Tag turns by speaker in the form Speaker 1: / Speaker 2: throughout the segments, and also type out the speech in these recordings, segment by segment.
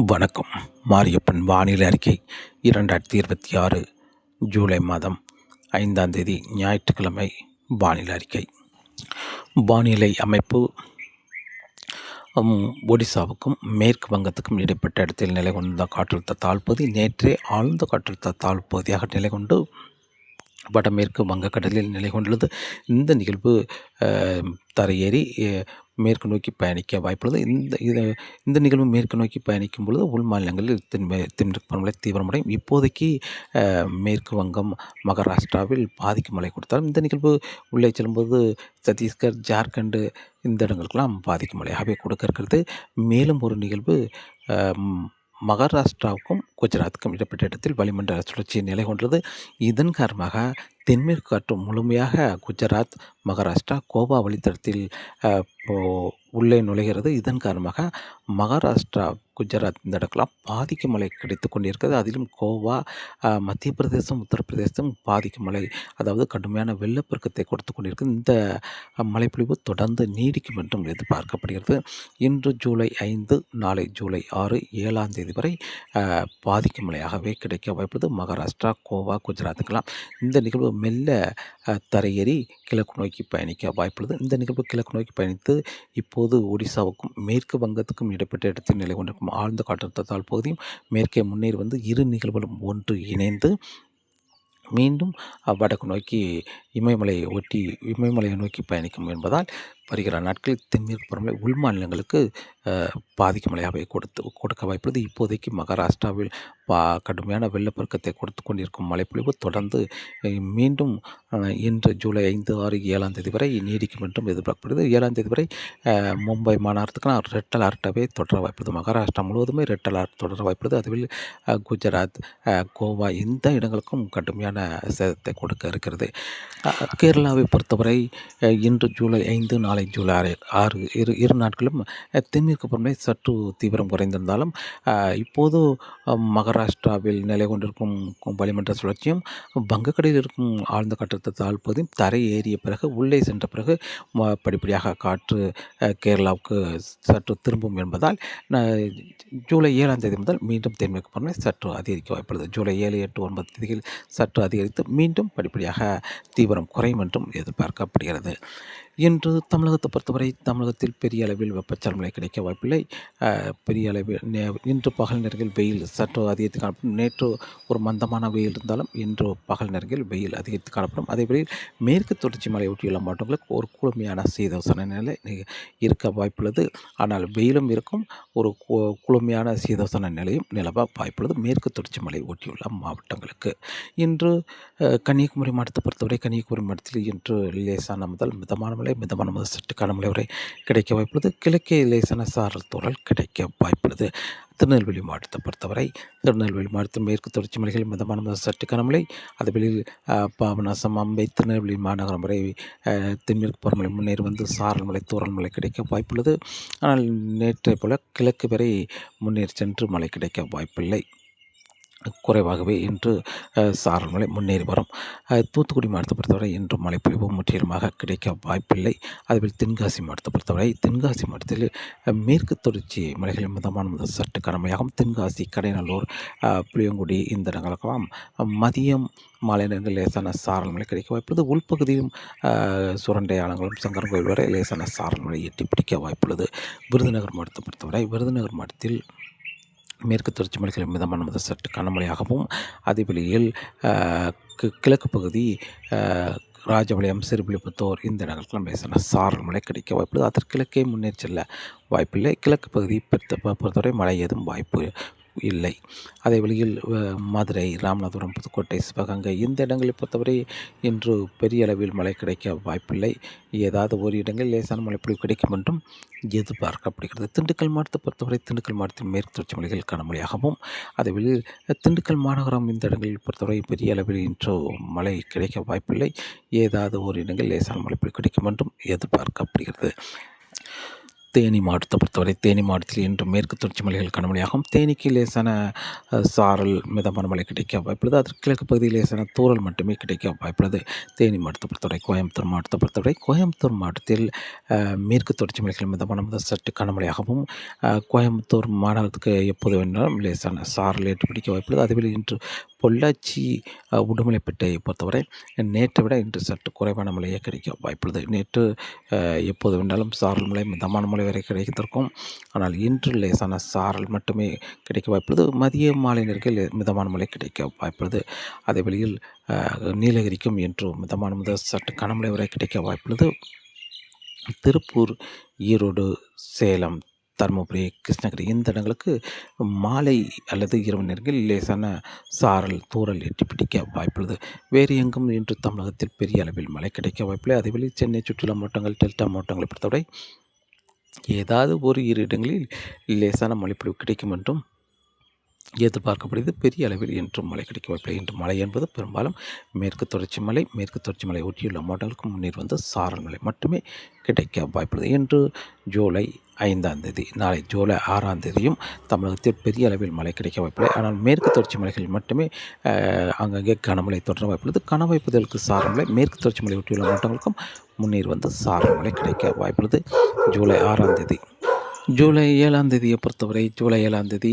Speaker 1: வணக்கம். மாரியப்பன் வானிலை அறிக்கை 2026 ஜூலை மாதம் 5ஆம் தேதி ஞாயிற்றுக்கிழமை வானிலை அறிக்கை. வானிலை அமைப்பு ஒடிசாவுக்கும் மேற்கு வங்கத்துக்கும் இடைப்பட்ட இடத்தில் நிலை கொண்ட காற்றழுத்த தாழ்ப்பகுதி நேற்றே ஆழ்ந்த காற்றழுத்த தாழ்ப்பகுதியாக நிலை கொண்டு வடமேற்கு வங்கக்கடலில் நிலை கொண்டுள்ளது. இந்த நிகழ்வு தரையேறி மேற்கு நோக்கி பயணிக்க வாய்ப்புள்ளது. இந்த நிகழ்வு மேற்கு நோக்கி பயணிக்கும் பொழுது உள் மாநிலங்களில் தென்மேற்கு பருவமழை தீவிரமடையும். இப்போதைக்கு மேற்கு வங்கம், மகாராஷ்டிராவில் பாதிக்கும் மழை கொடுத்தாலும் இந்த நிகழ்வு உள்ளே செல்லும்போது சத்தீஸ்கர், ஜார்க்கண்டு இந்த இடங்களுக்கெல்லாம் பாதிக்கும் மழையாகவே கொடுக்க இருக்கிறது. மேலும் ஒரு நிகழ்வு மகாராஷ்டிராவுக்கும் குஜராத்துக்கும் இடைப்பட்ட இடத்தில் வளிமண்டல சுழற்சி நிலை கொண்டது. இதன் காரணமாக தென்மேற்கு காற்று முழுமையாக குஜராத், மகாராஷ்டிரா, கோவா வழித்தடத்தில் உள்ளே நுழைகிறது. இதன் காரணமாக மகாராஷ்டிரா, குஜராத் இந்த இடங்களாம் பாதிக்கும் மழை கிடைத்து கொண்டிருக்கிறது. அதிலும் கோவா, மத்திய பிரதேசம், உத்தரப்பிரதேசம் பாதிக்கும் மழை, அதாவது கடுமையான வெள்ளப்பெருக்கத்தை கொடுத்து கொண்டிருக்கிறது. இந்த மழைப்பொழிவு தொடர்ந்து நீடிக்கும் என்றும் எதிர்பார்க்கப்படுகிறது. இன்று ஜூலை 5, நாளை ஜூலை 6, 7ஆம் தேதி வரை பாதிக்கும் மழையாகவே கிடைக்க வாய்ப்புள்ளது. மகாராஷ்டிரா, கோவா, குஜராத்துக்கெல்லாம் இந்த நிகழ்வு மெல்ல தரையேறி கிழக்கு நோக்கி பயணிக்க வாய்ப்புள்ளது. இந்த நிகழ்வு கிழக்கு நோக்கி பயணித்து இப்போது ஒடிசாவுக்கும் மேற்கு வங்கத்துக்கும் இடைப்பட்ட இடத்தில் நிலை கொண்டிருக்கும் ஆழ்ந்த காற்றழுத்த தாழ்ப்பகுதியும் மேற்கே முன்னேறி வந்து இரு நிகழ்வுகளும் ஒன்று இணைந்து மீண்டும் வடக்கு நோக்கி இமயமலையை நோக்கி பயணிக்கும் என்பதால் வருகிற நாட்களில் தென்மேற்கு பருவமழை உள் மாநிலங்களுக்கு பாதிக்கும் மழையாகவே கொடுக்க வாய்ப்புள்ளது. இப்போதைக்கு மகாராஷ்டிராவில் கடுமையான வெள்ளப்பெருக்கத்தை கொடுத்து கொண்டிருக்கும் மழைப்பொழிவு தொடர்ந்து மீண்டும் இன்று ஜூலை 5, 6, 7ஆம் தேதி வரை நீடிக்கும் என்றும் எதிர்பார்க்கப்படுகிறது. 7ஆம் தேது வரை மும்பை மாநகரத்துக்கு ரெட் அலர்ட்டாகவே தொடர வாய்ப்புள்ளது. மகாராஷ்டிரா முழுவதுமே ரெட் அலர்ட் தொடர வாய்ப்புள்ளது. அதுவில் குஜராத், கோவா இந்த இடங்களுக்கும் கடுமையான சேதத்தை கொடுக்க இருக்கிறது. கேரளாவை பொறுத்தவரை இன்று ஜூலை 5, நாளை ஜூலை 6 இரு நாட்களும் தென்மேற்கு பருவமழை சற்று தீவிரம் குறைந்திருந்தாலும் இப்போது மகாராஷ்டிராவில் நிலை கொண்டிருக்கும் வளிமண்டல சுழற்சியும் வங்கக்கடலில் இருக்கும் ஆழ்ந்த காற்றழுத்த தாழ்ப்பகுதியும் தரை ஏறிய பிறகு உள்ளே சென்ற பிறகு படிப்படியாக காற்று கேரளாவுக்கு சற்று திரும்பும் என்பதால் ஜூலை 7ஆம் தேதி முதல் மீண்டும் தென்மேற்கு பருவமழை சற்று அதிகரிக்க வாய்ப்புள்ளது. ஜூலை 7, 8, 9 தேதிகள் சற்று அதிகரித்து மீண்டும் படிப்படியாக தீவிரம் குறையும் என்றும் எதிர்பார்க்கப்படுகிறது. இன்று தமிழகத்தை பொறுத்தவரை தமிழகத்தில் பெரிய அளவில் வெப்பச்சலமழை கிடைக்க வாய்ப்பில்லை. பெரிய அளவில் இன்று பகல் நேரங்களில் வெயில் சற்று அதிகரித்து காணப்படும். நேற்று ஒரு மந்தமான வெயில் இருந்தாலும் இன்று பகல் நேரங்களில் வெயில் அதிகரித்து காணப்படும். அதேபோல் மேற்கு தொடர்ச்சி மலை ஒட்டியுள்ள மாவட்டங்களுக்கு ஒரு குளுமையான சீதோசன நிலை இருக்க வாய்ப்புள்ளது. ஆனால் வெயிலும் இருக்கும், ஒரு குளுமையான சீதோசன நிலையும் நிலவ வாய்ப்புள்ளது மேற்கு தொடர்ச்சி மலை ஒட்டியுள்ள மாவட்டங்களுக்கு. இன்று கன்னியாகுமரி மாவட்டத்தை பொறுத்தவரை கன்னியாகுமரி மாவட்டத்தில் இன்று லேசான முதல் மிதமான மழை, மிதமான முதல் சற்றுக்கான மழை வரை கிடைக்க வாய்ப்புள்ளது. கிழக்கே லேசான சாரல் தூறல் கிடைக்க வாய்ப்புள்ளது. திருநெல்வேலி மாவட்டத்தை பொறுத்தவரை திருநெல்வேலி மாவட்டத்தில் மேற்கு தொடர்ச்சி மலைகள் மிதமான முதல் சற்றுக்கான மழை, அதுவெளியில் பாபநாசம், அம்பை, திருநெல்வேலி மாநகரம் வரை தென்மேற்கு பருவமழை முன்னேறி வந்து சாரல் மழை, தூறல் மழை கிடைக்க வாய்ப்புள்ளது. ஆனால் நேற்றை போல கிழக்கு வரை முன்னேறி சென்று மழை கிடைக்க வாய்ப்பில்லை. குறைவாகவே இன்று சாரல் மழை முன்னேறி வரும். தூத்துக்குடி மாவட்டத்தை பொறுத்தவரை இன்று மழைப்பொழிவு முற்றிலுமாக கிடைக்க வாய்ப்பில்லை. அதுபோல் தென்காசி மாவட்டத்தை பொறுத்தவரை தென்காசி மாவட்டத்தில் மேற்கு தொடர்ச்சி மலைகளில் மிதமான முதல் சற்று கனமையாகும். தென்காசி, கடைநல்லூர், புளியங்குடி இந்த இடங்களுக்கெல்லாம் மதியம் மாலை நேரங்கள் லேசான சாரல் மழை கிடைக்க வாய்ப்புள்ளது. உள்பகுதியும் சுரண்டை ஆலங்குளம், சங்கரன்கோவில் வரை லேசான சாரல் மழை எட்டி பிடிக்க வாய்ப்புள்ளது. விருதுநகர் மாவட்டத்தை பொறுத்தவரை விருதுநகர் மாவட்டத்தில் மேற்கு தொடர்ச்சி மலைகளில் மிதமான முதல் சற்று கனமழையாகவும், அதே வெளியில் கிழக்கு பகுதி ராஜபாளையம், சிறுவில்லிபுத்தூர் இந்த இடங்களுக்கெல்லாம் லேசான சாரல் மழை கிடைக்க வாய்ப்புள்ளது. அதற்கிழக்கே முன்னேறி செல்ல வாய்ப்பில்லை. கிழக்கு பகுதி பொறுத்தவரை மழை ஏதும் வாய்ப்பு இல்லை. அதே வழியில் மதுரை, ராமநாதபுரம், புதுக்கோட்டை, சிவகங்கை இந்த இடங்களை பொறுத்தவரை இன்று பெரிய அளவில் மழை கிடைக்க வாய்ப்பில்லை. ஏதாவது ஒரு இடங்களில் லேசான மழைப்பொழிவு கிடைக்கும் என்றும் எதிர்பார்க்கப்படுகிறது. திண்டுக்கல் மாவட்டத்தை பொறுத்தவரை திண்டுக்கல் மாவட்டத்தில் மேற்கு தொடர்ச்சி மலைகள் கனமழையாகவும், அதே வழியில் திண்டுக்கல் மாநகரம் இந்த இடங்களில் பொறுத்தவரை பெரிய அளவில் இன்று மழை கிடைக்க வாய்ப்பில்லை. ஏதாவது ஒரு இடங்களில் லேசான மழைப்பொழிவு கிடைக்கும் என்றும் எதிர்பார்க்கப்படுகிறது. தேனி மாவட்டத்தை பொறுத்தவரை தேனி மாவட்டத்தில் இன்று மேற்கு தொடர்ச்சி மலைகள் கனமழையாகும். தேனிக்கு லேசான சாரல் மிதமான மழை கிடைக்க வாய்ப்புள்ளது. அதற்கு கிழக்கு பகுதியில் லேசான தூறல் மட்டுமே கிடைக்க வாய்ப்புள்ளது. தேனி மாவட்டத்தை பொறுத்தவரை கோயம்புத்தூர் மாவட்டத்தை பொறுத்தவரை கோயம்புத்தூர் மாவட்டத்தில் மேற்கு தொடர்ச்சி மலைகள் மிதமான முதல் சற்று கனமழையாகவும் கோயம்புத்தூர் மாநகரத்துக்கு எப்போது வேணாலும் லேசான சாரல் ஏற்று பிடிக்க வாய்ப்புள்ளது. அதேபோல் இன்று பொள்ளாச்சி உடுமலைப்பேட்டையை பொறுத்தவரை நேற்றை விட இன்று சற்று குறைவான மழையே கிடைக்க வாய்ப்புள்ளது. நேற்று எப்போது வேணாலும் சாரல் மழை மிதமான மழை வரை கிடைத்திருக்கும். ஆனால் இன்று லேசான சாரல் மட்டுமே கிடைக்க வாய்ப்புள்ளது. மதிய மாலை நேரத்தில் மிதமான மழை கிடைக்க வாய்ப்புள்ளது. அதே வழியில் நீலகிரிக்கும் இன்று மிதமான முதல் சற்று கனமழை வரை கிடைக்க வாய்ப்புள்ளது. திருப்பூர், ஈரோடு, சேலம், தருமபுரி, கிருஷ்ணகிரி இந்த இடங்களுக்கு மாலை அல்லது இரவு நேரங்களில் லேசான சாரல் தூறல் எட்டி பிடிக்க வாய்ப்புள்ளது. வேறு எங்கும் இன்று தமிழகத்தில் பெரிய அளவில் மழை கிடைக்க வாய்ப்பில்லை. அதேவேளை சென்னை சுற்றுலா மாவட்டங்கள், டெல்டா மாவட்டங்களை பொறுத்தவரை ஏதாவது ஒரு இரு இடங்களில் லேசான மழைப்பொழிவு கிடைக்கும் என்றும் எதிர்பார்க்கப்படுகிறது. பெரிய அளவில் இன்றும் மழை கிடைக்க வாய்ப்பில்லை. இன்று மழை என்பது பெரும்பாலும் மேற்கு தொடர்ச்சி மலை ஒட்டியுள்ள மாவட்டங்களுக்கு முன்னேறி வந்த சாரல் மழை மட்டுமே கிடைக்க வாய்ப்புள்ளது. இன்று ஜூலை 5ஆம் தேதி, நாளை ஜூலை 6ஆம் தேதியும் தமிழகத்தில் பெரிய அளவில் மழை கிடைக்க வாய்ப்பில்லை. ஆனால் மேற்கு தொடர்ச்சி மலைகள் மட்டுமே அங்கங்கே கனமழை தொடர வாய்ப்புள்ளது. கனமழை பகுதிகளுக்கு சாரல் மழை, மேற்கு தொடர்ச்சி மலை ஒட்டியுள்ள மாவட்டங்களுக்கும் முன்னேறி வந்த சாரல் மழை கிடைக்க வாய்ப்புள்ளது. ஜூலை 6ஆம் தேதி. ஜூலை 7ஆம் தேதியை பொறுத்தவரை ஜூலை 7ஆம் தேதி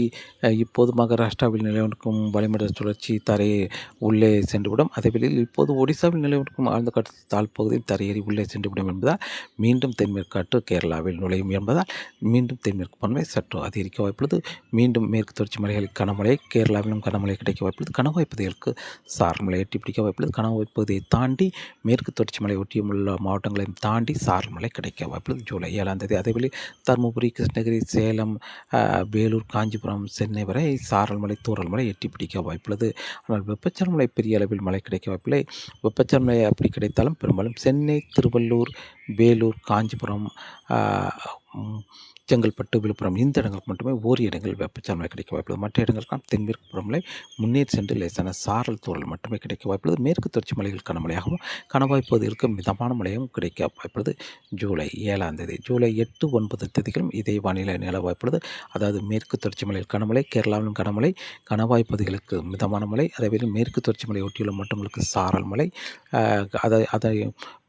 Speaker 1: இப்போது மகாராஷ்டிராவில் நிலவொன்றுக்கும் வளிமண்டல சுழற்சி தரையை உள்ளே சென்றுவிடும். அதேவேளையில் இப்போது ஒடிசாவில் நிலவொன்றுக்கும் ஆழ்ந்த காற்று தாழ்ப்பகுதியில் தரையேறி உள்ளே சென்றுவிடும் என்பதால் மீண்டும் தென்மேற்காற்று கேரளாவில் நுழையும் என்பதால் மீண்டும் தென்மேற்கு பருவமழை சற்று அதிகரிக்க வாய்ப்புள்ளது. மீண்டும் மேற்கு தொடர்ச்சி மலைகளில் கனமழை, கேரளாவிலும் கனமழை கிடைக்க வாய்ப்புள்ளது. கணவாய் பகுதிகளுக்கு சாரல் எட்டி பிடிக்க வாய்ப்புள்ளது. கணவாய் பகுதியை தாண்டி மேற்கு தொடர்ச்சி மலை ஒட்டியுள்ள மாவட்டங்களையும் தாண்டி சாரல் மழை கிடைக்க வாய்ப்புள்ளது. ஜூலை 7ஆம் தேதி. அதேவேளை தருமபுரி, கிருஷ்ணகிரி, சேலம், வேலூர், காஞ்சிபுரம், சென்னை வரை சாரல் மழை, தூறல் மழை எட்டி பிடிக்க வாய்ப்புள்ளது. ஆனால் வெப்பச்சலன மழை பெரிய அளவில் மழை கிடைக்க வாய்ப்பில்லை. வெப்பச்சலன மழை அப்படி கிடைத்தாலும் பெரும்பாலும் சென்னை, திருவள்ளூர், வேலூர், காஞ்சிபுரம், செங்கல்பட்டு, விழுப்புரம் இந்த இடங்களுக்கு மட்டுமே ஓரி இடங்கள் வெப்பச்சலன கிடைக்க வாய்ப்புள்ளது. மற்ற இடங்களுக்கும் தென்மேற்கு பருவமழை முன்னேறி சென்று லேசான சாரல் தூறல் மட்டுமே கிடைக்க வாய்ப்புள்ளது. மேற்கு தொடர்ச்சி மலைகள் கனமழையாகவும் கணவாய் பகுதிகளுக்கு மிதமான மழையும் கிடைக்க வாய்ப்புள்ளது. ஜூலை 7ஆம் தேதி. ஜூலை 8, 9 தேதிகளும் இதே வானிலை நில வாய்ப்புள்ளது. அதாவது மேற்கு தொடர்ச்சி மலையில் கனமழை, கேரளாவிலும் கனமழை, கணவாய் பகுதிகளுக்கு மிதமான மழை, அதேவேளை மேற்கு தொடர்ச்சி மலை ஒட்டியுள்ள மாவட்டங்களுக்கு சாரல் மழை, அதை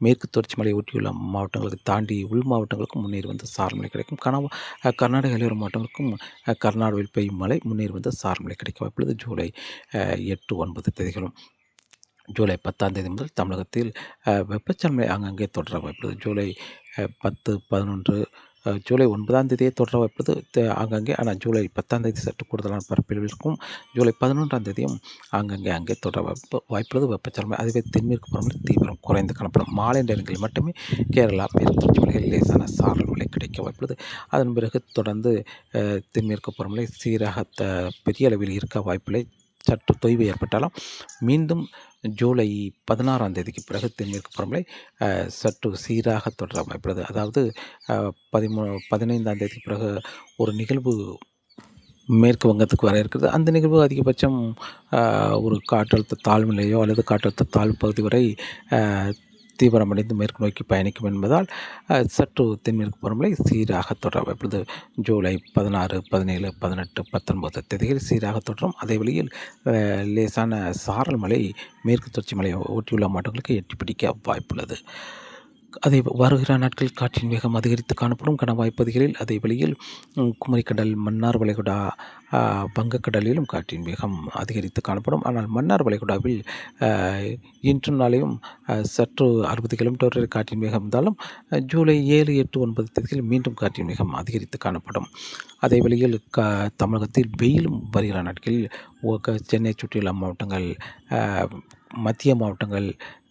Speaker 1: மேற்கு தொடர்ச்சி மலை ஒட்டியுள்ள மாவட்டங்களுக்கு தாண்டி உள் மாவட்டங்களுக்கும் முன்னேறி வந்து சாரல் மழை கிடைக்கும். கர்நாடக எல்லையோர மாவட்டங்களுக்கும் கர்நாடகாவில் பெய்யும் மழை முன்னேறி வந்து சாரல் மழை கிடைக்க வாய்ப்புள்ளது. ஜூலை 8, 9 தேதிகளும். ஜூலை 10ஆம் தேதி முதல் தமிழகத்தில் வெப்பச்சலன மழை அங்கங்கே தொடர வாய்ப்புள்ளது. ஜூலை 10, 11, ஜூலை 9ஆம் தேதியே தொடர வாய்ப்புள்ளது ஆங்காங்கே. ஆனால் ஜூலை 10ஆம் தேதி சற்று கூடுதலான பரப்பில் இருக்கும். ஜூலை 11ஆம் தேதியும் அங்கே தொடர வாய்ப்புள்ளது வெப்பச்சலன மழை. அதுவே தென்மேற்கு பருவமழை தீவிரம் குறைந்து காணப்படும். மாலை நேரங்களில் மட்டுமே கேரளா, மேற்கு தொடர்ச்சி மலைகளில் லேசான சாரல் மழை கிடைக்க வாய்ப்புள்ளது. அதன் பிறகு தொடர்ந்து தென்மேற்கு பருவமழை சீராக பெரிய அளவில் இருக்க வாய்ப்பில்லை. சற்று தொய்வு ஏற்பட்டாலும் மீண்டும் ஜூலை 16ஆம் தேதிக்கு பிறகு தென்மேற்கு பருவமழை சற்று சீராக தொடர வாய்ப்புள்ளது. அதாவது 15ஆம் தேதிக்கு பிறகு ஒரு நிகழ்வு மேற்கு வங்கத்துக்கு வர இருக்கிறது. அந்த நிகழ்வு அதிகபட்சம் ஒரு காற்றழுத்த தாழ்வு நிலையோ அல்லது காற்றழுத்த தாழ்வு பகுதி வரை தீவிரமடைந்து மேற்கு நோக்கி பயணிக்கும் என்பதால் சற்று தென்மேற்கு பருவமழை சீராக தொடர வாய்ப்புள்ளது. ஜூலை 16, 17, 18, 19 தேதிகளில் சீராக தொடரும். அதே வழியில் லேசான சாரல் மழை மேற்கு தொடர்ச்சி மலையை ஒட்டியுள்ள மாவட்டங்களுக்கு எட்டி பிடிக்க வாய்ப்புள்ளது. அதை வருகிற நாட்களில் காற்றின் வேகம் அதிகரித்து காணப்படும். கணவாய் பகுதிகளில் அதே வழியில் குமரிக்கடல், மன்னார் வளைகுடா, வங்கக்கடலிலும் காற்றின் வேகம் அதிகரித்து காணப்படும். ஆனால் மன்னார் வளைகுடாவில் இன்றும் நாளையும் சற்று 60 கிலோமீட்டர் வரை காற்றின் வேகம் இருந்தாலும் ஜூலை 7, 8, 9 தேதிகளில் மீண்டும் காற்றின் வேகம் அதிகரித்து காணப்படும். அதே வழியில் தமிழகத்தில் வெயிலும் வருகிற நாட்களில் சென்னை சுற்றியுள்ள மாவட்டங்கள், மத்திய மாவட்டங்கள்,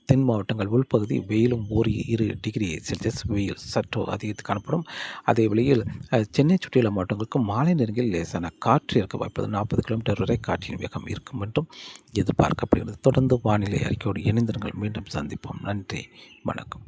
Speaker 1: தென் மாவட்டங்கள் உள்பகுதி வெயிலும் 1-2 டிகிரி செல்சியஸ் வெயில் சற்று அதிகரித்து காணப்படும். அதே வழியில் சென்னை சுற்றியுள்ள மாவட்டங்களுக்கும் மாலை நேரங்களில் லேசான காற்று இருக்க வாய்ப்பது. 40 கிலோமீட்டர் வரை காற்றின் வேகம் இருக்கும் என்றும் எதிர்பார்க்கப்படுகிறது. தொடர்ந்து வானிலை அறிக்கையோடு இணைந்திருங்கள். மீண்டும் சந்திப்போம். நன்றி, வணக்கம்.